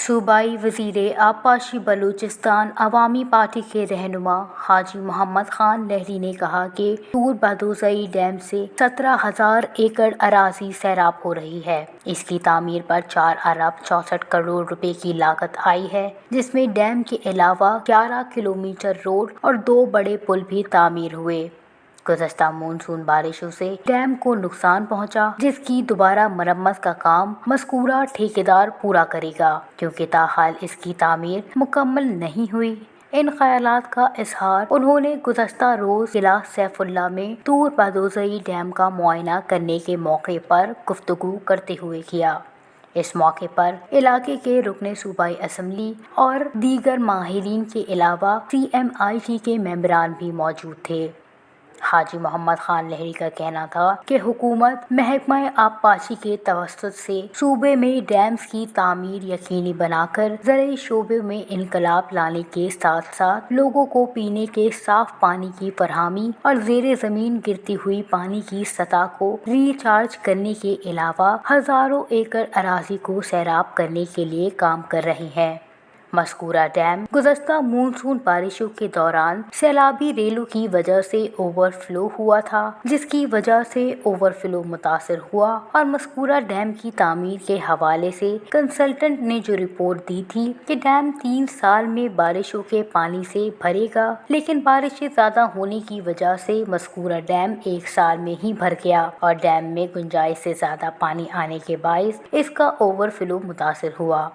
صوبائی وزیر آبپاشی بلوچستان عوامی پارٹی کے رہنما حاجی محمد خان لہری نے کہا کہ طور بادوزئی ڈیم سے 17,000 ایکڑ اراضی سیراب ہو رہی ہے۔ اس کی تعمیر پر 4 ارب 64 کروڑ روپے کی لاگت آئی ہے، جس میں ڈیم کے علاوہ 11 کلومیٹر روڈ اور 2 بڑے پل بھی تعمیر ہوئے۔ گزشتہ مونسون بارشوں سے ڈیم کو نقصان پہنچا، جس کی دوبارہ مرمت کا کام مذکورہ ٹھیکیدار پورا کرے گا، کیونکہ تاحال اس کی تعمیر مکمل نہیں ہوئی۔ ان خیالات کا اظہار انہوں نے گزشتہ روز ضلع سیف اللہ میں طور بادوزئی ڈیم کا معائنہ کرنے کے موقع پر گفتگو کرتے ہوئے کیا۔ اس موقع پر علاقے کے رکن صوبائی اسمبلی اور دیگر ماہرین کے علاوہ CMIT کے ممبران بھی موجود تھے۔ حاجی محمد خان لہری کا کہنا تھا کہ حکومت محکمہ آبپاشی کے توسط سے صوبے میں ڈیمز کی تعمیر یقینی بنا کر زرعی شعبے میں انقلاب لانے کے ساتھ ساتھ لوگوں کو پینے کے صاف پانی کی فراہمی اور زیر زمین گرتی ہوئی پانی کی سطح کو ریچارج کرنے کے علاوہ ہزاروں ایکڑ اراضی کو سیراب کرنے کے لیے کام کر رہے ہیں۔ مذکورہ ڈیم گزشتہ مونسون بارشوں کے دوران سیلابی ریلوں کی وجہ سے اوور فلو ہوا تھا، جس کی وجہ سے اوور فلو متاثر ہوا، اور مذکورہ ڈیم کی تعمیر کے حوالے سے کنسلٹنٹ نے جو رپورٹ دی تھی کہ ڈیم 3 سال میں بارشوں کے پانی سے بھرے گا، لیکن بارشیں زیادہ ہونے کی وجہ سے مذکورہ ڈیم 1 سال میں ہی بھر گیا اور ڈیم میں گنجائش سے زیادہ پانی آنے کے باعث اس کا اوور فلو متاثر ہوا۔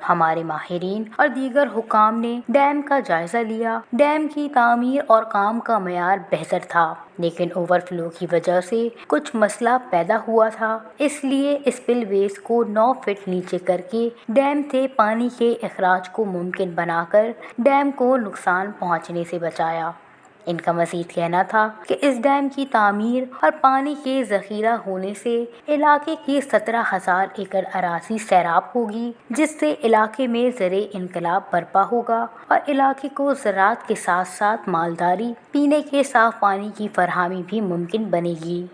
ہمارے ماہرین اور دیگر حکام نے ڈیم کا جائزہ لیا۔ ڈیم کی تعمیر اور کام کا معیار بہتر تھا، لیکن اوور فلو کی وجہ سے کچھ مسئلہ پیدا ہوا تھا، اس لیے اسپل ویز کو 9 فٹ نیچے کر کے ڈیم سے پانی کے اخراج کو ممکن بنا کر ڈیم کو نقصان پہنچنے سے بچایا۔ ان کا مزید کہنا تھا کہ اس ڈیم کی تعمیر اور پانی کے ذخیرہ ہونے سے علاقے کی 17,000 ایکڑ اراضی سیراب ہوگی، جس سے علاقے میں زرعی انقلاب برپا ہوگا اور علاقے کو زراعت کے ساتھ ساتھ مالداری، پینے کے صاف پانی کی فراہمی بھی ممکن بنے گی۔